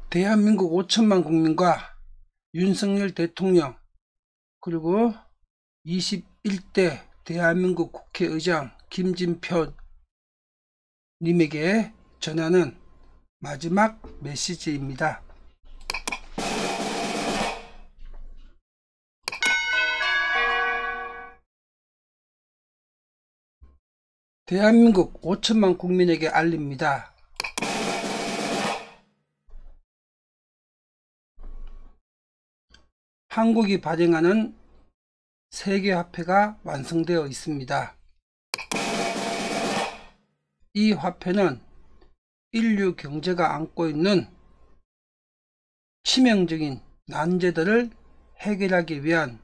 대한민국 5천만 국민과 윤석열 대통령 그리고 21대 대한민국 국회의장 김진표 님에게 전하는 마지막 메시지입니다. 대한민국 5천만 국민에게 알립니다. 한국이 발행하는 세계화폐가 완성되어 있습니다. 이 화폐는 인류 경제가 안고 있는 치명적인 난제들을 해결하기 위한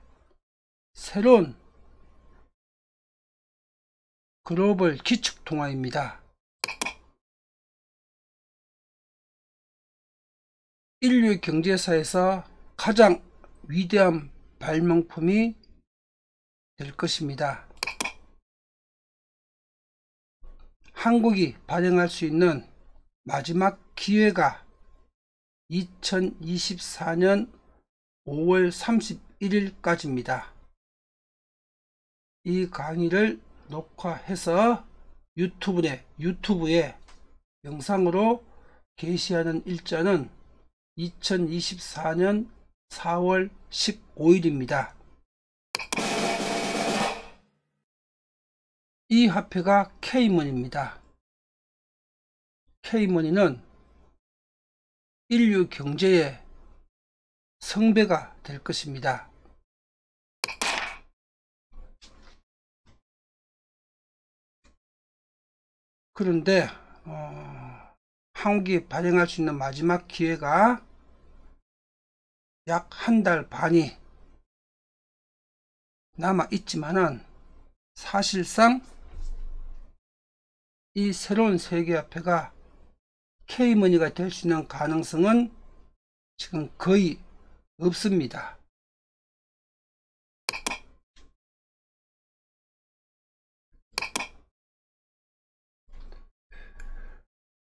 새로운 글로벌 기축통화입니다. 인류 경제사에서 가장 위대한 발명품이 될 것입니다. 한국이 발행할 수 있는 마지막 기회가 2024년 5월 31일까지입니다. 이 강의를 녹화해서 유튜브에 영상으로 게시하는 일자는 2024년 4월 15일입니다. 이 화폐가 K머니입니다. K머니는 인류 경제의 성배가 될 것입니다. 그런데 한국이 발행할 수 있는 마지막 기회가 약 한 달 반이 남아 있지만은 사실상 이 새로운 세계화폐가 K머니가 될 수 있는 가능성은 지금 거의 없습니다.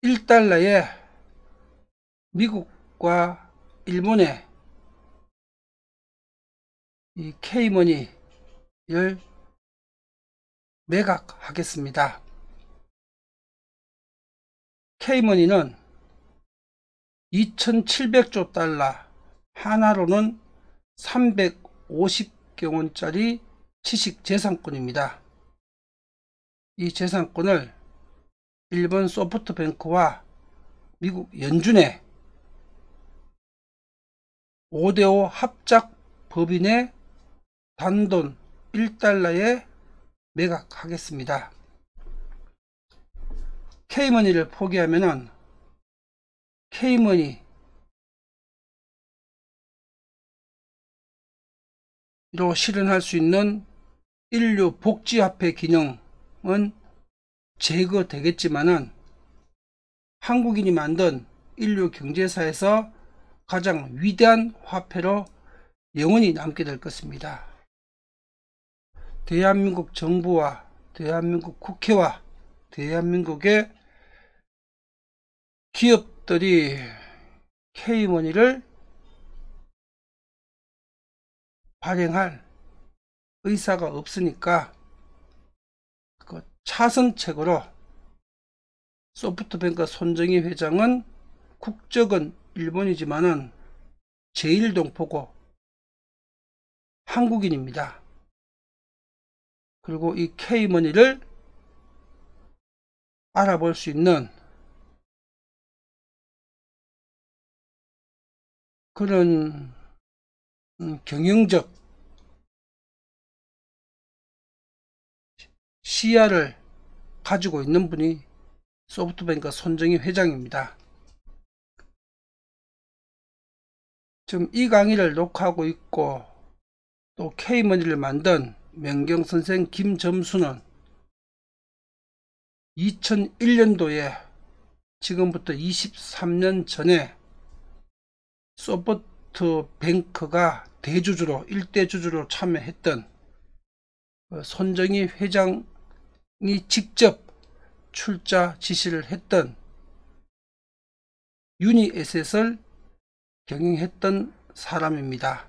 $1에 미국과 일본의 이 K머니를 매각하겠습니다. K머니는 2700조 달러, 하나로는 350개 원짜리 지식재산권입니다. 이 재산권을 일본 소프트뱅크와 미국 연준의 5대5 합작 법인의 단돈 $1에 매각하겠습니다. K머니를 포기하면은 K머니로 실현할 수 있는 인류 복지화폐 기능은 제거되겠지만은 한국인이 만든 인류 경제사에서 가장 위대한 화폐로 영원히 남게 될 것입니다. 대한민국 정부와 대한민국 국회와 대한민국의 기업들이 K머니를 발행할 의사가 없으니까 그 차선책으로 소프트뱅크 손정희 회장은 국적은 일본이지만은 제1동포고 한국인입니다. 그리고 이 K머니를 알아볼 수 있는 그런 경영적 시야를 가지고 있는 분이 소프트뱅크 손정희 회장입니다. 지금 이 강의를 녹화하고 있고 또 K머니를 만든 명경선생 김점수는 2001년도에 지금부터 23년 전에 소프트뱅크가 대주주로 1대 주주로 참여했던 손정희 회장이 직접 출자 지시를 했던 유니에셋을 경영했던 사람입니다.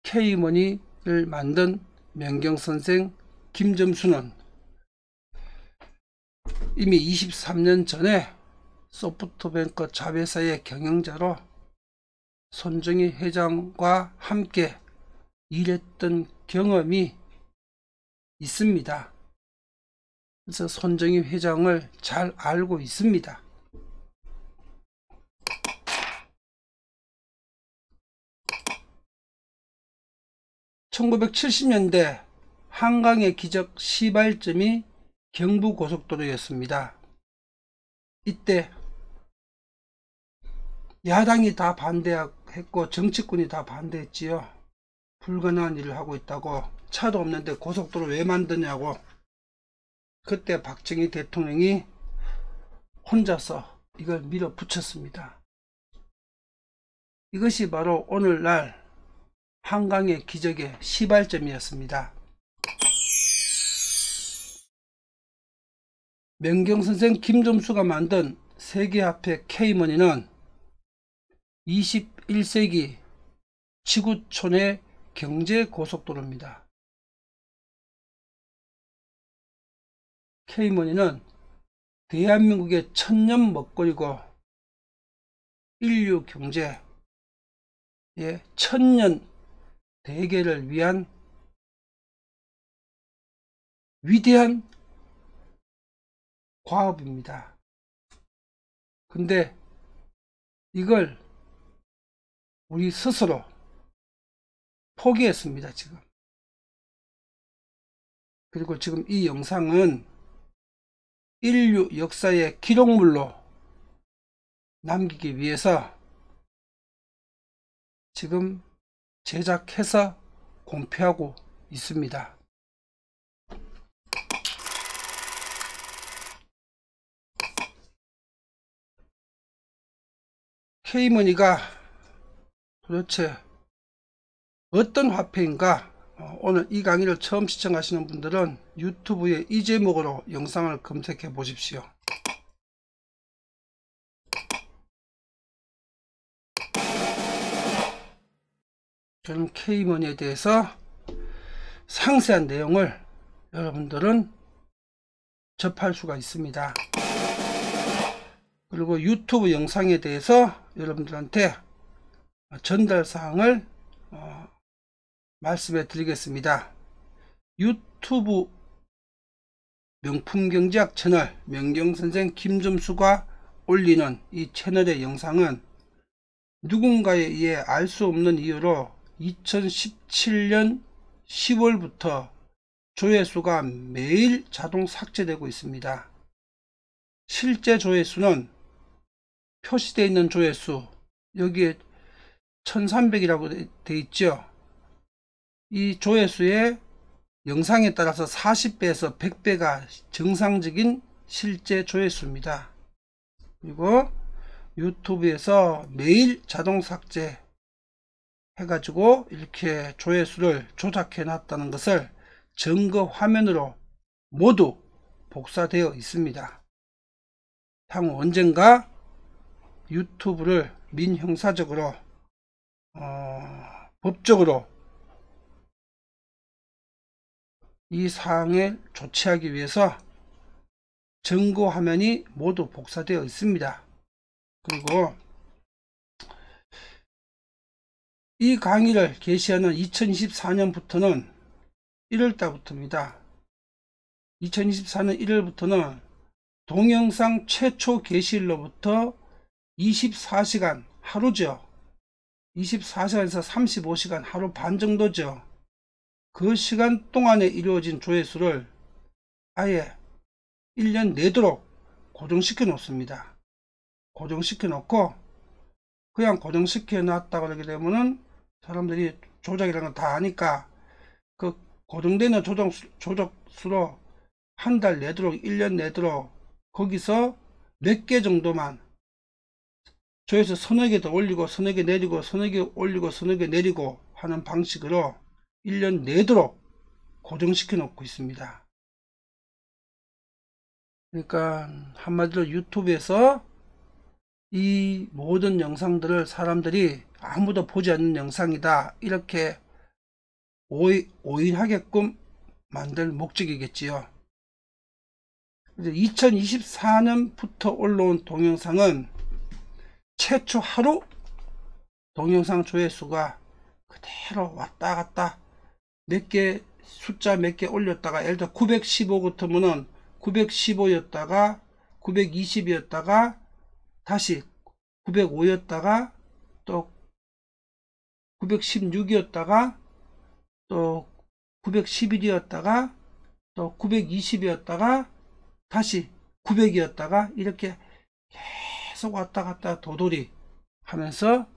K머니를 만든 명경선생 김점수는 이미 23년 전에 소프트뱅크 자회사의 경영자로 손정희 회장과 함께 일했던 경험이 있습니다. 그래서 손정희 회장을 잘 알고 있습니다. (1970년대) 한강의 기적 시발점이 경부고속도로였습니다. 이때 야당이 다 반대했고 정치권이 다 반대했지요. 불가능한 일을 하고 있다고, 차도 없는데 고속도로 왜 만드냐고. 그때 박정희 대통령이 혼자서 이걸 밀어붙였습니다. 이것이 바로 오늘날 한강의 기적의 시발점이었습니다. 명경선생 김점수가 만든 세계화폐 K머니는 21세기 지구촌의 경제고속도로입니다. K머니는 대한민국의 천년 먹거리고 인류 경제의 천년 대계를 위한 위대한 과업입니다. 근데 이걸 우리 스스로 포기했습니다, 지금. 그리고 지금 이 영상은 인류 역사의 기록물로 남기기 위해서 지금 제작해서 공표하고 있습니다. K머니가 도대체 어떤 화폐인가? 오늘 이 강의를 처음 시청하시는 분들은 유튜브에 이 제목으로 영상을 검색해 보십시오. 저는 K머니에 대해서 상세한 내용을 여러분들은 접할 수가 있습니다. 그리고 유튜브 영상에 대해서 여러분들한테 전달사항을 말씀해 드리겠습니다. 유튜브 명품경제학 채널 명경선생 김점수가 올리는 이 채널의 영상은 누군가에 의해 알 수 없는 이유로 2017년 10월부터 조회수가 매일 자동 삭제되고 있습니다. 실제 조회수는 표시되어 있는 조회수, 여기에 1300이라고 되어 있죠. 이 조회수의 영상에 따라서 40배에서 100배가 정상적인 실제 조회수입니다. 그리고 유튜브에서 매일 자동 삭제 해가지고 이렇게 조회수를 조작해 놨다는 것을 증거 화면으로 모두 복사되어 있습니다. 향후 언젠가 유튜브를 민형사적으로 법적으로 이 사항을 조치하기 위해서 증거 화면이 모두 복사되어 있습니다. 그리고 이 강의를 게시하는 2024년부터는 1월달부터입니다. 2024년 1월부터는 동영상 최초 게시일로부터 24시간 하루죠. 24시간에서 35시간 하루 반 정도죠. 그 시간 동안에 이루어진 조회수를 아예 1년 내도록 고정시켜 놓습니다. 고정시켜 놓고 그냥 고정시켜 놨다 그러게 되면은 사람들이 조작이라는 걸 다 아니까 그 고정되는 조작수로 한 달 내도록 1년 내도록 거기서 몇 개 정도만 조회수 서너 개 더 올리고 서너 개 내리고 서너 개 올리고 서너 개 내리고 하는 방식으로 1년 내도록 고정시켜 놓고 있습니다. 그러니까 한마디로 유튜브에서 이 모든 영상들을 사람들이 아무도 보지 않는 영상이다 이렇게 오인하게끔 만들 목적이겠지요. 2024년부터 올라온 동영상은 최초 하루 동영상 조회수가 그대로 왔다 갔다 몇 개 숫자 몇 개 올렸다가 예를 들어 915 같으면은 915였다가 920이었다가 다시 905였다가 또 916이었다가 또 911이었다가 또 920이었다가 다시 900이었다가 이렇게 계속 왔다 갔다 도돌이 하면서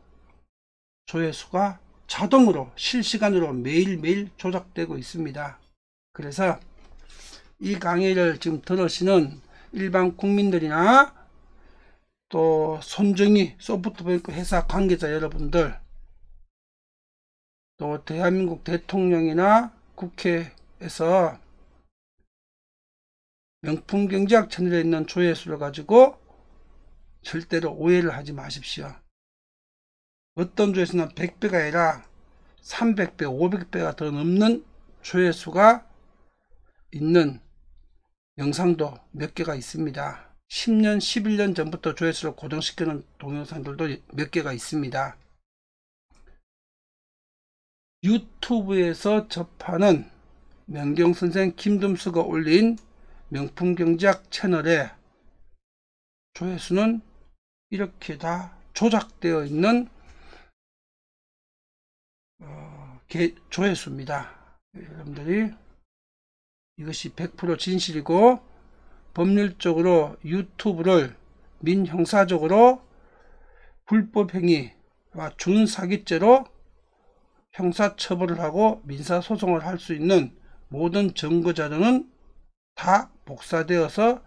조회수가 자동으로 실시간으로 매일매일 조작되고 있습니다. 그래서 이 강의를 지금 들으시는 일반 국민들이나 또 손정희 소프트뱅크 회사 관계자 여러분들, 또 대한민국 대통령이나 국회에서 명품경제학 채널에 있는 조회수를 가지고 절대로 오해를 하지 마십시오. 어떤 조회수는 100배가 아니라 300배, 500배가 더 넘는 조회수가 있는 영상도 몇 개가 있습니다. 10년, 11년 전부터 조회수를 고정시키는 동영상들도 몇 개가 있습니다. 유튜브에서 접하는 명경선생 김dum수가 올린 명품경제학 채널의 조회수는 이렇게 다 조작되어 있는 조회수입니다. 여러분들이 이것이 100% 진실이고 법률적으로 유튜브를 민형사적으로 불법행위와 준사기죄로 형사처벌을 하고 민사소송을 할 수 있는 모든 증거자료는 다 복사되어서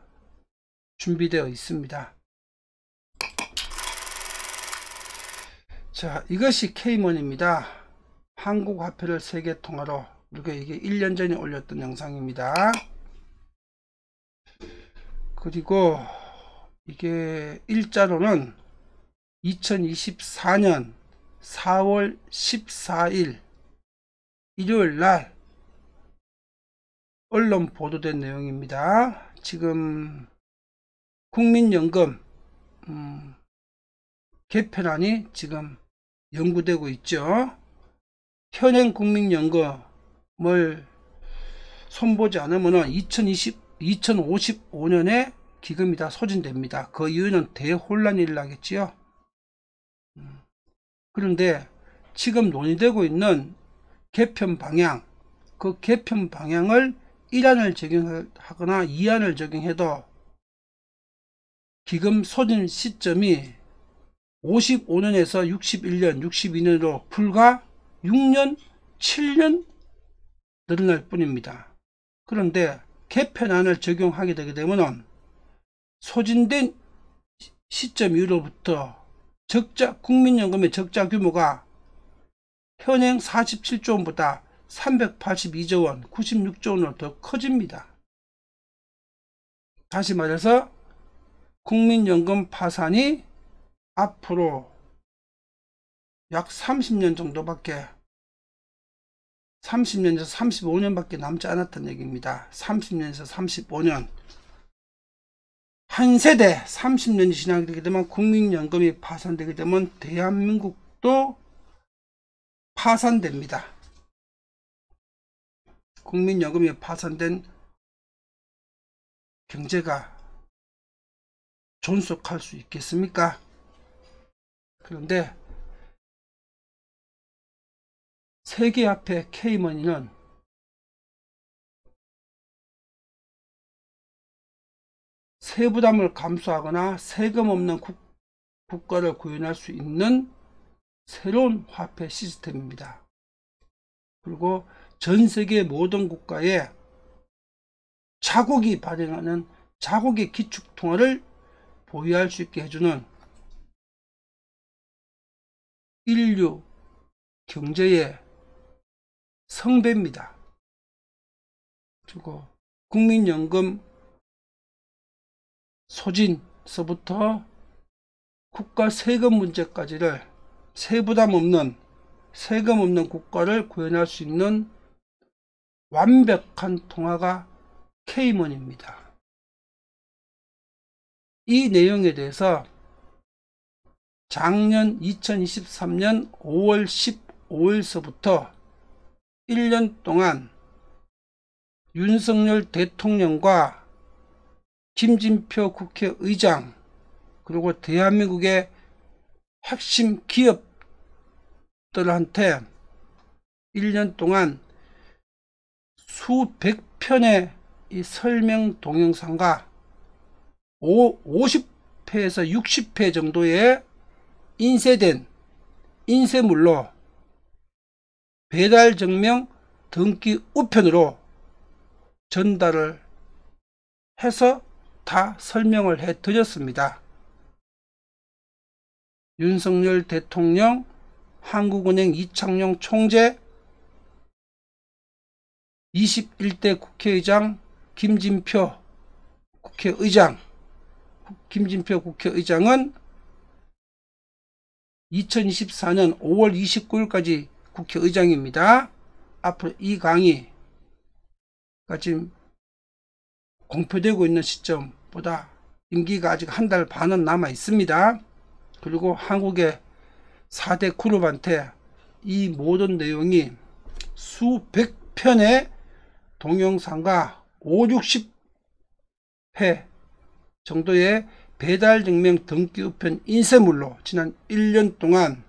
준비되어 있습니다. 자, 이것이 K먼입니다. 한국화폐를 세계통화로, 그리고 이게 1년 전에 올렸던 영상입니다. 그리고 이게 일자로는 2024년 4월 14일 일요일 날 언론 보도된 내용입니다. 지금 국민연금 개편안이 지금 연구되고 있죠. 현행 국민연금을 손보지 않으면 2055년에 기금이 다 소진됩니다. 그 이유는 대혼란이 일어나겠지요. 그런데 지금 논의되고 있는 개편 방향, 그 개편 방향을 1안을 적용하거나 2안을 적용해도 기금 소진 시점이 55년에서 61년, 62년으로 불과 6년, 7년 늘어날 뿐입니다. 그런데 개편안을 적용하게 되게 되면 소진된 시점 이후로부터 국민연금의 적자 규모가 현행 47조 원보다 382조 원, 96조 원으로 더 커집니다. 다시 말해서 국민연금 파산이 앞으로 약 30년 정도밖에 30년에서 35년밖에 남지 않았다는 얘기입니다. 30년에서 35년. 한 세대 30년이 지나게 되면 국민연금이 파산되게 되면 대한민국도 파산됩니다. 국민연금이 파산된 경제가 존속할 수 있겠습니까? 그런데 세계화폐 K머니는 세부담을 감소하거나 세금 없는 국가를 구현할 수 있는 새로운 화폐 시스템입니다. 그리고 전 세계 모든 국가에 자국이 발행하는 자국의 기축통화를 보유할 수 있게 해주는 인류 경제의 성배입니다. 그리고 국민연금 소진서부터 국가 세금 문제까지를 세부담 없는 세금 없는 국가를 구현할 수 있는 완벽한 통화가 케이먼입니다. 이 내용에 대해서 작년 2023년 5월 15일서부터 1년 동안 윤석열 대통령과 김진표 국회의장 그리고 대한민국의 핵심 기업들한테 1년 동안 수백 편의 이 설명 동영상과 50회에서 60회 정도의 인쇄된 인쇄물로 배달 증명 등기 우편으로 전달을 해서 다 설명을 해 드렸습니다. 윤석열 대통령, 한국은행 이창용 총재, 21대 국회의장 김진표 국회의장은 2024년 5월 29일까지 국회의장입니다. 앞으로 이 강의가 지금 공표되고 있는 시점보다 임기가 아직 한 달 반은 남아 있습니다. 그리고 한국의 4대 그룹한테 이 모든 내용이 수백 편의 동영상과 50, 60회 정도의 배달증명 등기 우편 인쇄물로 지난 1년 동안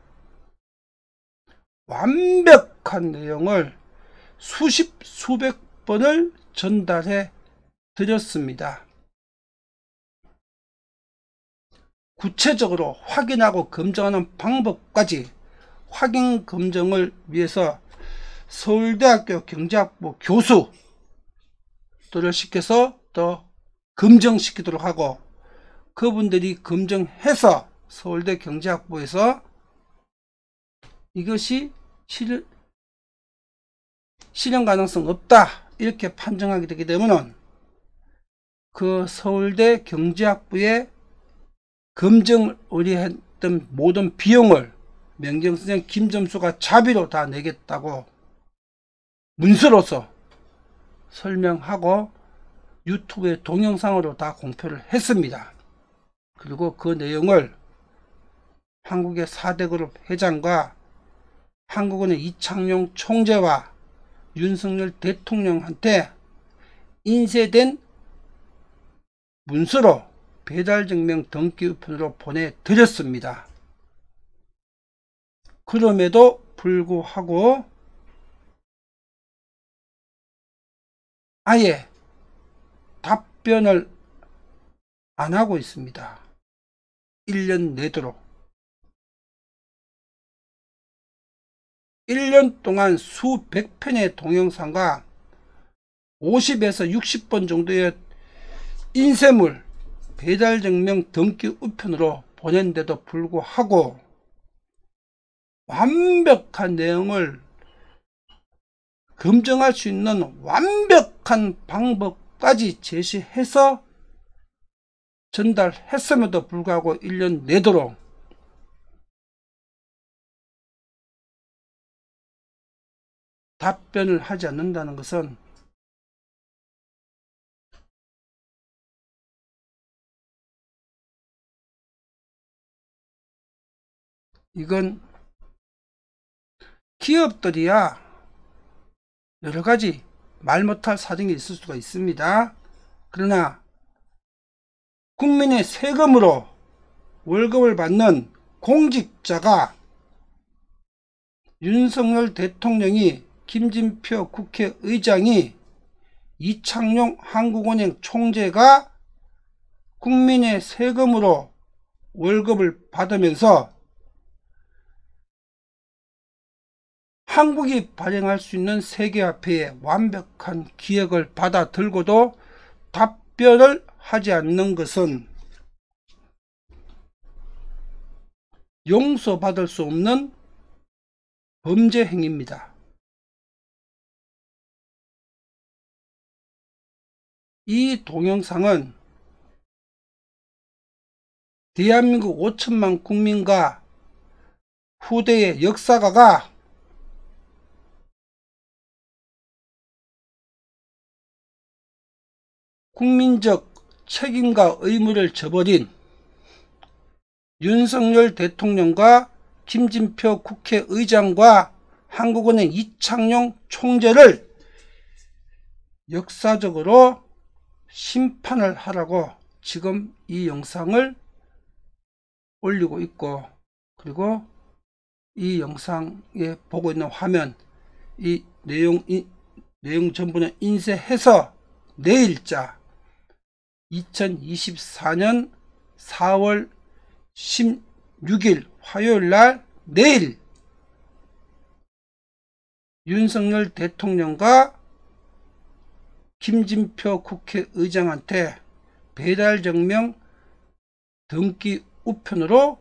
완벽한 내용을 수백 번을 전달해 드렸습니다. 구체적으로 확인하고 검증하는 방법까지 확인 검증을 위해서 서울대학교 경제학부 교수들을 시켜서 더 검증시키도록 하고 그분들이 검증해서 서울대 경제학부에서 이것이 실현 가능성 없다 이렇게 판정하게 되게 되면 그 서울대 경제학부의 검증을 의뢰했던 모든 비용을 명정선생 김점수가 자비로 다 내겠다고 문서로서 설명하고 유튜브에 동영상으로 다 공표를 했습니다. 그리고 그 내용을 한국의 4대 그룹 회장과 한국은행 이창용 총재와 윤석열 대통령한테 인쇄된 문서로 배달증명 등기 우편으로 보내드렸습니다. 그럼에도 불구하고 아예 답변을 안 하고 있습니다. 1년 내도록 1년 동안 수백 편의 동영상과 50에서 60번 정도의 인쇄물 배달증명 등기 우편으로 보낸데도 불구하고 완벽한 내용을 검증할 수 있는 완벽한 방법까지 제시해서 전달했음에도 불구하고 1년 내도록 답변을 하지 않는다는 것은 이건 기업들이야 여러가지 말 못할 사정이 있을 수가 있습니다. 그러나 국민의 세금으로 월급을 받는 공직자가 윤석열 대통령이 김진표 국회의장이 이창용 한국은행 총재가 국민의 세금으로 월급을 받으면서 한국이 발행할 수 있는 세계화폐의 완벽한 기획을 받아들고도 답변을 하지 않는 것은 용서받을 수 없는 범죄 행위입니다. 이 동영상은 대한민국 5천만 국민과 후대의 역사가가 국민적 책임과 의무를 저버린 윤석열 대통령과 김진표 국회의장과 한국은행 이창용 총재를 역사적으로 심판을 하라고 지금 이 영상을 올리고 있고, 그리고 이 영상에 보고 있는 화면, 이 내용 전부는 인쇄해서 내일자 2024년 4월 16일 화요일날 내일 윤석열 대통령과 김진표 국회의장한테 배달증명 등기 우편으로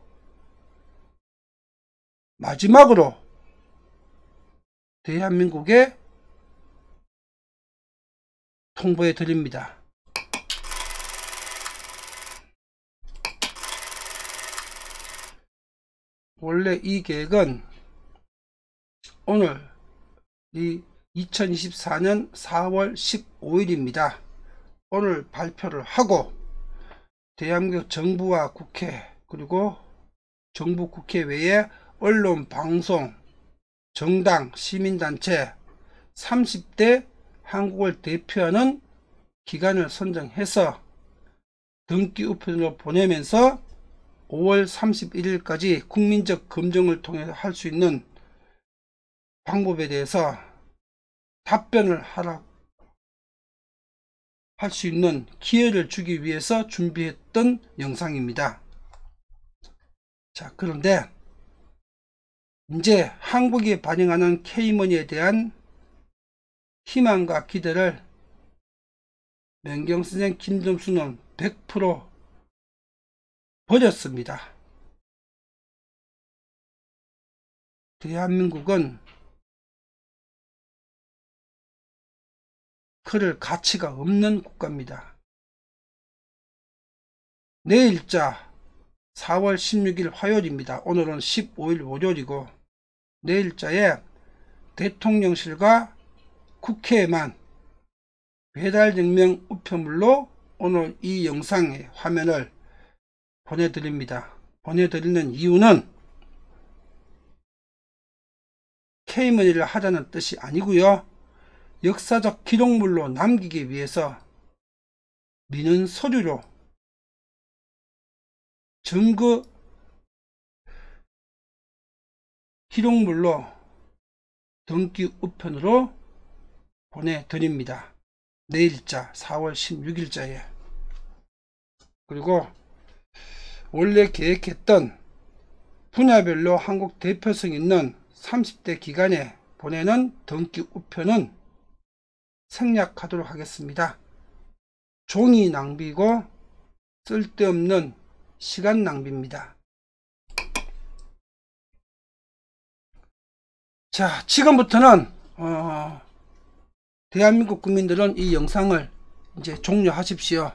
마지막으로 대한민국에 통보해 드립니다. 원래 이 계획은 오늘 이 2024년 4월 15일입니다. 오늘 발표를 하고 대한민국 정부와 국회, 그리고 정부 국회 외에 언론, 방송, 정당, 시민단체 30대 한국을 대표하는 기관을 선정해서 등기 우편으로 보내면서 5월 31일까지 국민적 검증을 통해 할 수 있는 방법에 대해서 답변을 할 수 있는 기회를 주기 위해서 준비했던 영상입니다. 자, 그런데 이제 한국이 반영하는 K머니에 대한 희망과 기대를 명경선생 김점수는 100% 버렸습니다. 대한민국은 그럴 가치가 없는 국가입니다. 내일자 4월 16일 화요일입니다. 오늘은 15일 월요일이고, 내일자에 대통령실과 국회에만 배달증명 우편물로 오늘 이 영상의 화면을 보내드립니다. 보내드리는 이유는 K머니를 하자는 뜻이 아니고요, 역사적 기록물로 남기기 위해서 민원 서류로 증거 기록물로 등기 우편으로 보내드립니다. 내일자 4월 16일자에. 그리고 원래 계획했던 분야별로 한국 대표성 있는 30대 기관에 보내는 등기 우편은 생략하도록 하겠습니다. 종이 낭비고 쓸데없는 시간 낭비입니다. 자, 지금부터는 대한민국 국민들은 이 영상을 이제 종료하십시오.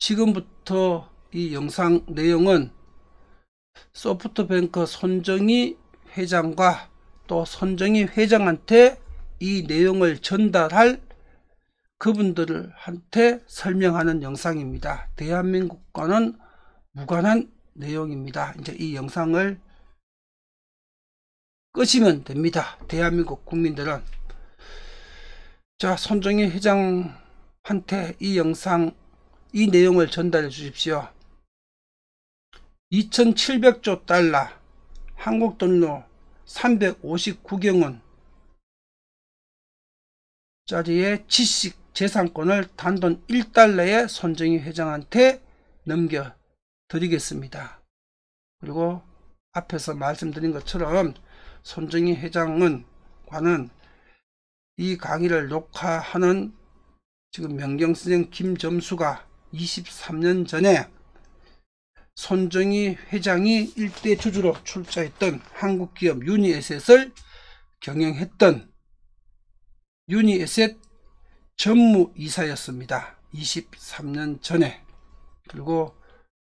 지금부터 이 영상 내용은 소프트뱅크 손정희 회장과 또 손정희 회장한테 이 내용을 전달할 그분들한테 설명하는 영상입니다. 대한민국과는 무관한 내용입니다. 이제 이 영상을 끄시면 됩니다. 대한민국 국민들은. 자, 손정희 회장한테 이 영상, 이 내용을 전달해 주십시오. 2700조 달러, 한국 돈으로 359경원 짜리의 지식 재산권을 단돈 1달러에 손정희 회장한테 넘겨 드리겠습니다. 그리고 앞에서 말씀드린 것처럼 손정희 회장은 과는 이 강의를 녹화하는 지금 명경선생 김점수가 23년 전에 손정희 회장이 일대 주주로 출자했던 한국기업 유니에셋을 경영했던 유니에셋 전무이사였습니다. 23년 전에. 그리고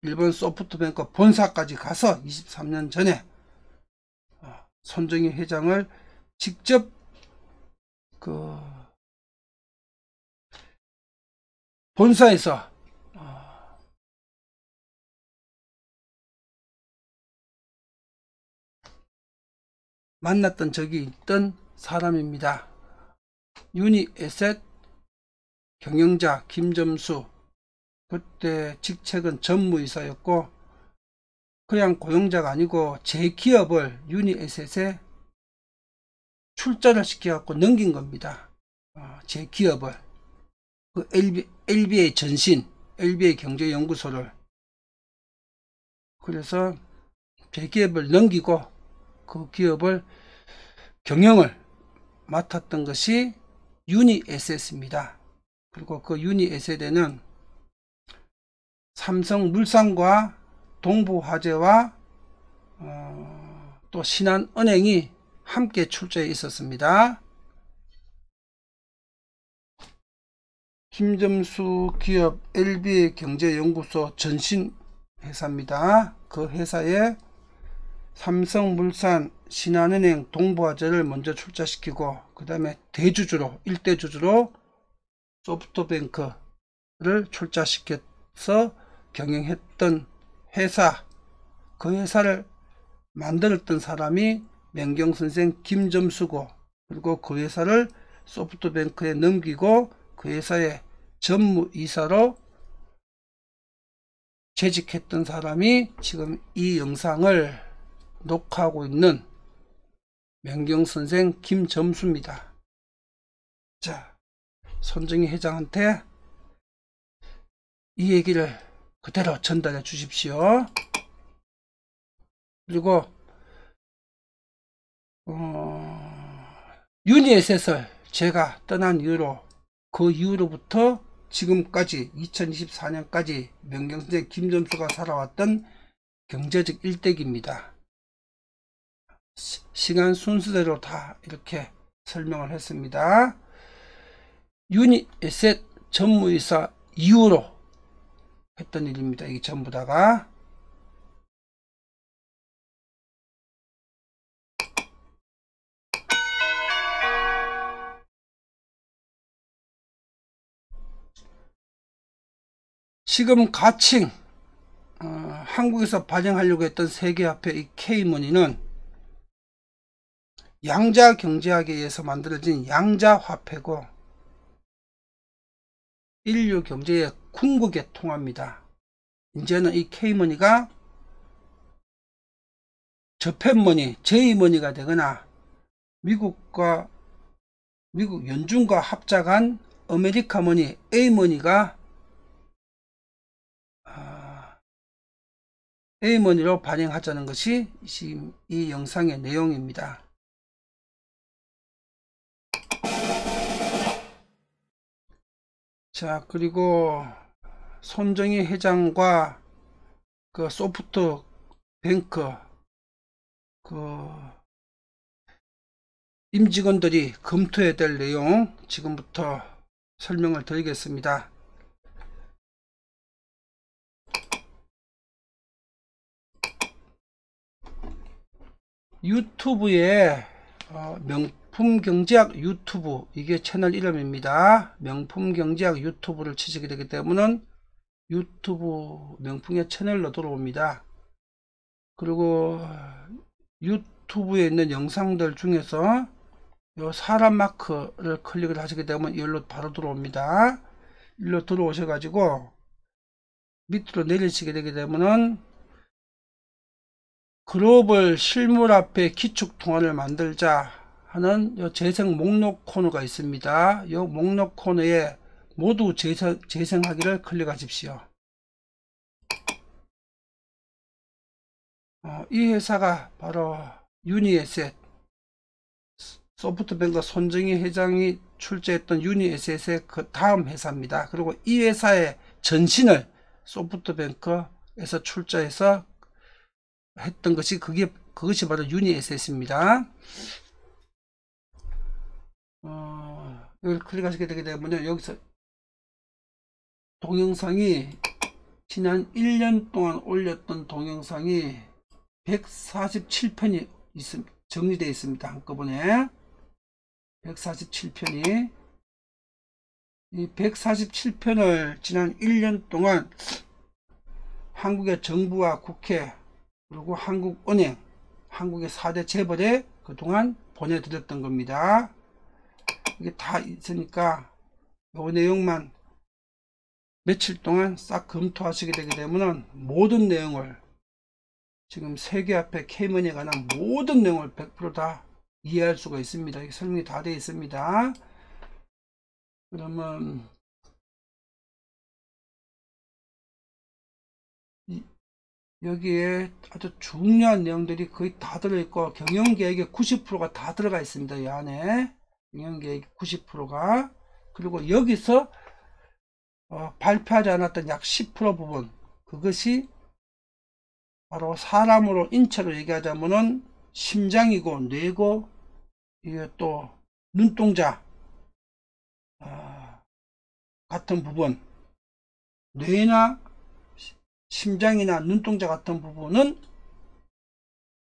일본 소프트뱅크 본사까지 가서 23년 전에 손정희 회장을 직접 그 본사에서 만났던 적이 있던 사람입니다. 유니에셋 경영자 김점수, 그때 직책은 전무이사였고 그냥 고용자가 아니고 제 기업을 유니에셋에 출자를 시켜갖고 넘긴 겁니다. 제 기업을 그 LBA 전신, LBA 경제연구소를, 그래서 제 기업을 넘기고 그 기업을 경영을 맡았던 것이 유니에셋입니다. 그리고 그 유니에셋에는 삼성물산과 동부화재와 또 신한은행이 함께 출자해 있었습니다. 김점수 기업 LBA 경제연구소 전신 회사입니다. 그 회사에 삼성물산, 신한은행, 동부화재를 먼저 출자시키고 그 다음에 대주주로, 일대주주로 소프트뱅크를 출자시켜서 경영했던 회사, 그 회사를 만들었던 사람이 명경선생 김점수고, 그리고 그 회사를 소프트뱅크에 넘기고 그 회사의 전무이사로 재직했던 사람이 지금 이 영상을 녹화하고 있는 명경선생 김점수입니다. 자, 손정희 회장한테 이 얘기를 그대로 전달해 주십시오. 그리고 유니에셋을 제가 떠난 이후로, 그 이후로부터 지금까지 2024년까지 명경선생 김점수가 살아왔던 경제적 일대기입니다. 시간 순서대로 다 이렇게 설명을 했습니다. 유니에셋 전무이사 이후로 했던 일입니다. 이게 전부 다가. 지금 가칭 한국에서 발행하려고 했던 세계화폐 이 K머니는 양자경제학에 의해서 만들어진 양자화폐고 인류 경제의 궁극의 통합니다. 이제는 이 K머니가 저펜머니, J머니가 되거나 미국 연준과 합작한 아메리카머니, A머니가 A머니로 발행하자는 것이 지금 이 영상의 내용입니다. 자, 그리고 손정희 회장과 그 소프트뱅크 그 임직원들이 검토해야 될 내용 지금부터 설명을 드리겠습니다. 유튜브에 명품경제학 유튜브, 이게 채널 이름입니다. 명품경제학 유튜브를 치시게 되기 때문에 유튜브 명품의 채널로 들어옵니다. 그리고 유튜브에 있는 영상들 중에서 요 사람 마크를 클릭을 하시게 되면 이걸로 바로 들어옵니다. 일로 들어오셔 가지고 밑으로 내리시게 되게 되면은 글로벌 실물화폐 기축통화를 만들자 하는 요 재생 목록 코너가 있습니다. 요 목록 코너에 모두 재생하기를 클릭하십시오. 이 회사가 바로 유니에셋, 소프트뱅크 손정희 회장이 출자했던 유니에셋의 그 다음 회사입니다. 그리고 이 회사의 전신을 소프트뱅크에서 출자해서 했던 것이 그것이 바로 유니에셋입니다. 여기 클릭하시게 되게 되면 여기서 동영상이 지난 1년 동안 올렸던 동영상이 147편이 정리되어 있습니다. 한꺼번에 147편이, 이 147편을 지난 1년 동안 한국의 정부와 국회 그리고 한국은행, 한국의 4대 재벌에 그동안 보내드렸던 겁니다. 이게 다 있으니까 이 내용만 며칠 동안 싹 검토하시게 되게 되면 모든 내용을, 지금 세계화폐 K머니에 관한 모든 내용을 100% 다 이해할 수가 있습니다. 이게 설명이 다 되어 있습니다. 그러면 여기에 아주 중요한 내용들이 거의 다 들어있고, 경영계획의 90%가 다 들어가 있습니다. 이 안에 경영계획 90%가. 그리고 여기서 발표하지 않았던 약 10% 부분, 그것이 바로 사람으로, 인체로 얘기하자면은 심장이고 뇌고, 이게 또 눈동자 같은 부분, 뇌나 심장이나 눈동자 같은 부분은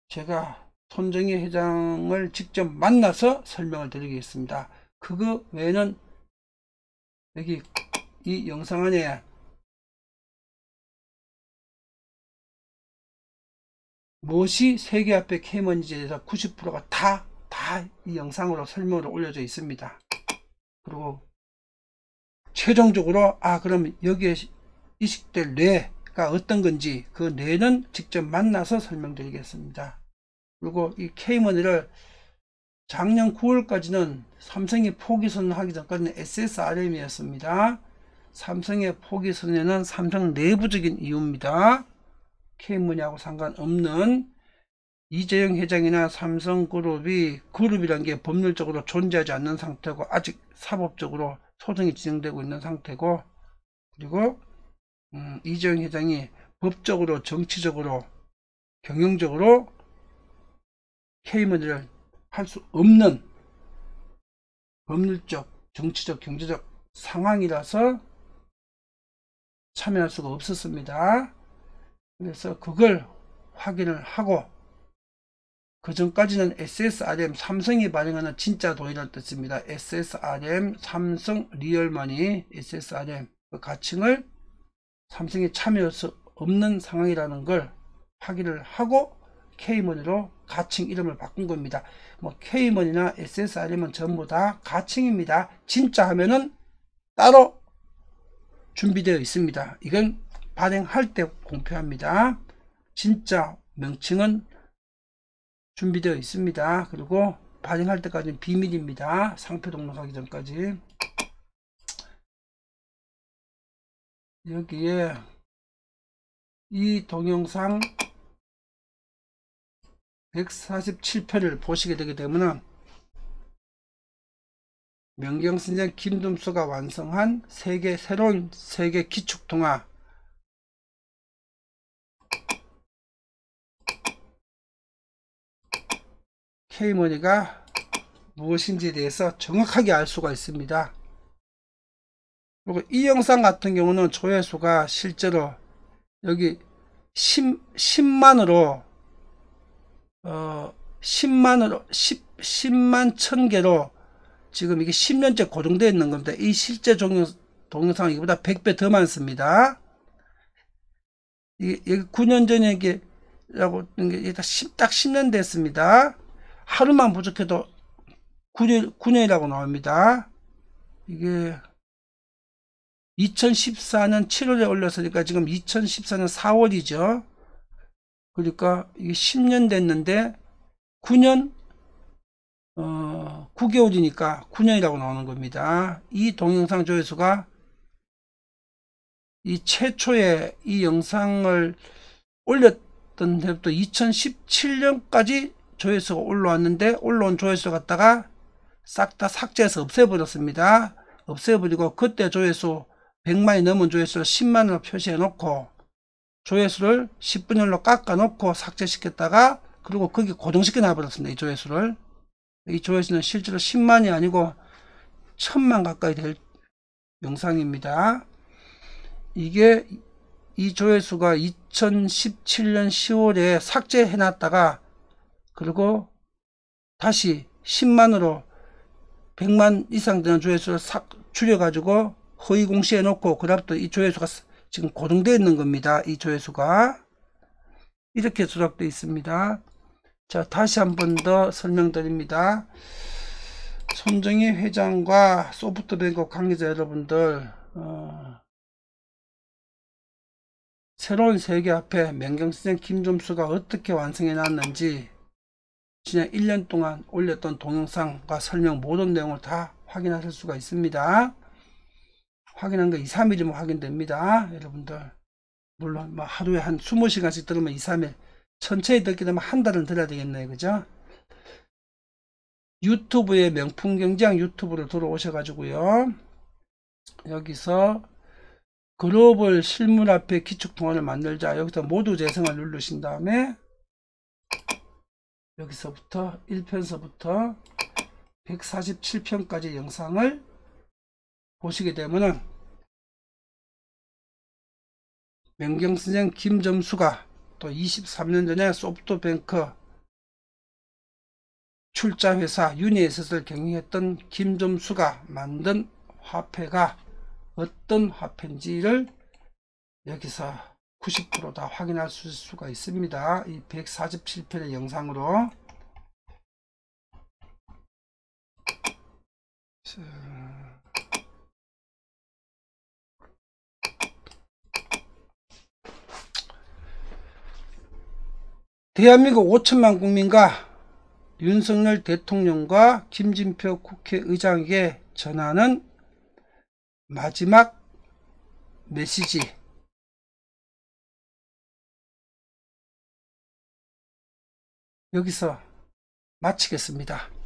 제가 손정희 회장을 직접 만나서 설명을 드리겠습니다. 그거 외에는 여기 이 영상 안에 무엇이 세계화폐 K머니지에 대해서 90%가 다 이 영상으로 설명으로 올려져 있습니다. 그리고 최종적으로 그럼 여기에 이식될 뇌가 어떤 건지, 그 뇌는 직접 만나서 설명드리겠습니다. 그리고 이 K머니를 작년 9월까지는 삼성이 포기선언하기 전까지는 SSRM이었습니다. 삼성의 포기선언은 삼성 내부적인 이유입니다. K머니하고 상관없는, 이재용 회장이나 삼성그룹이 그룹이란 게 법률적으로 존재하지 않는 상태고, 아직 사법적으로 소송이 진행되고 있는 상태고, 그리고 이재용 회장이 법적으로, 정치적으로, 경영적으로 K머니를 할 수 없는 법률적, 정치적, 경제적 상황이라서 참여할 수가 없었습니다. 그래서 그걸 확인을 하고, 그 전까지는 SSRM, 삼성이 발행하는 진짜 돈이라는 뜻입니다. SSRM, 삼성 리얼머니, SSRM 그 가칭을 삼성이 참여할 수 없는 상황이라는 걸 확인을 하고 K머니로 가칭 이름을 바꾼 겁니다. 뭐 K머니나 SSRM은 전부 다 가칭입니다. 진짜 하면은 따로 준비되어 있습니다. 이건 발행할 때 공표합니다. 진짜 명칭은 준비되어 있습니다. 그리고 발행할 때까지는 비밀입니다. 상표 등록하기 전까지. 여기에 이 동영상 147편을 보시게 되게 되면 명경선생 김dum수가 완성한 새로운 세계 기축통화, K머니가 무엇인지에 대해서 정확하게 알 수가 있습니다. 그리고 이 영상 같은 경우는 조회수가 실제로 여기 10만으로 10만 1000개로 지금 이게 10년째 고정되어 있는 겁니다. 이 실제 동영상은 이보다 100배 더 많습니다. 이게 9년 전에 이게 라고 게 딱 10년 됐습니다. 하루만 부족해도 9년이라고 나옵니다. 이게 2014년 7월에 올렸으니까 지금 2014년 4월이죠. 그러니까 이게 10년 됐는데 9년 9개월이니까 9년이라고 나오는 겁니다. 이 동영상 조회수가 이 최초에 이 영상을 올렸던 때부터 2017년까지 조회수가 올라왔는데, 올라온 조회수 갖다가 싹 다 삭제해서 없애버렸습니다. 없애버리고 그때 조회수 100만이 넘은 조회수를 10만으로 표시해 놓고 조회수를 10분의 1로 깎아 놓고 삭제시켰다가, 그리고 거기 고정시켜 놔버렸습니다. 이 조회수를. 이 조회수는 실제로 10만이 아니고 1000만 가까이 될 영상입니다. 이게 이 조회수가 2017년 10월에 삭제해 놨다가 그리고 다시 10만으로 100만 이상 되는 조회수를 줄여가지고 허위 공시해 놓고 그다음부터 이 조회수가 지금 고정되어 있는 겁니다. 이 조회수가 이렇게 조작되어 있습니다. 자, 다시 한 번 더 설명드립니다. 손정희 회장과 소프트뱅크 관계자 여러분들, 새로운 세계 앞에 명경선생 김점수가 어떻게 완성해 놨는지 지난 1년 동안 올렸던 동영상과 설명 모든 내용을 다 확인하실 수가 있습니다. 확인한 거 2, 3일이면 확인됩니다. 여러분들 물론 뭐 하루에 한 20시간씩 들으면 2, 3일, 천천히 듣게 되면 한 달은 들어야 되겠네요. 그죠? 유튜브에 명품경제학 유튜브를 들어오셔 가지고요, 여기서 글로벌 실물 앞에 기축통화를 만들자, 여기서 모두 재생을 누르신 다음에 여기서부터 1편서부터 147편까지 영상을 보시게 되면은 명경선생 김점수가 또 23년 전에 소프트뱅크 출자회사 유니에셋을 경영했던 김점수가 만든 화폐가 어떤 화폐인지를 여기서 90% 다 확인할 수가 있습니다. 이 147편의 영상으로. 대한민국 5천만 국민과 윤석열 대통령과 김진표 국회의장에게 전하는 마지막 메시지. 여기서 마치겠습니다.